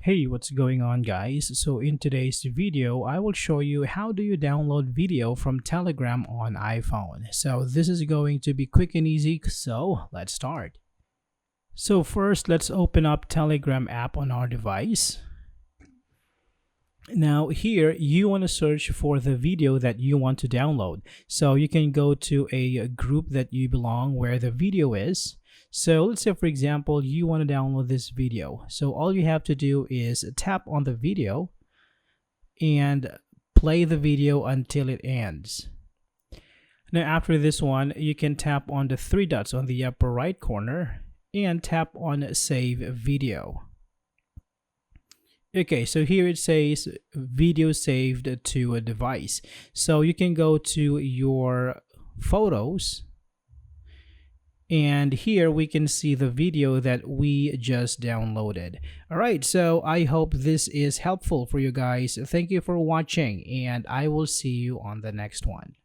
Hey, what's going on guys? So in today's video, I will show you how do you download video from Telegram on iPhone. So this is going to be quick and easy, so let's start. So first, let's open up Telegram app on our device. Now here, you want to search for the video that you want to download. So you can go to a group that you belong where the video is. So let's say, for example, you want to download this video. So all you have to do is tap on the video and play the video until it ends. Now after this one, you can tap on the three dots on the upper right corner and tap on Save Video. Okay, so here it says video saved to a device. So you can go to your photos, and here we can see the video that we just downloaded. Alright, so I hope this is helpful for you guys. Thank you for watching, and I will see you on the next one.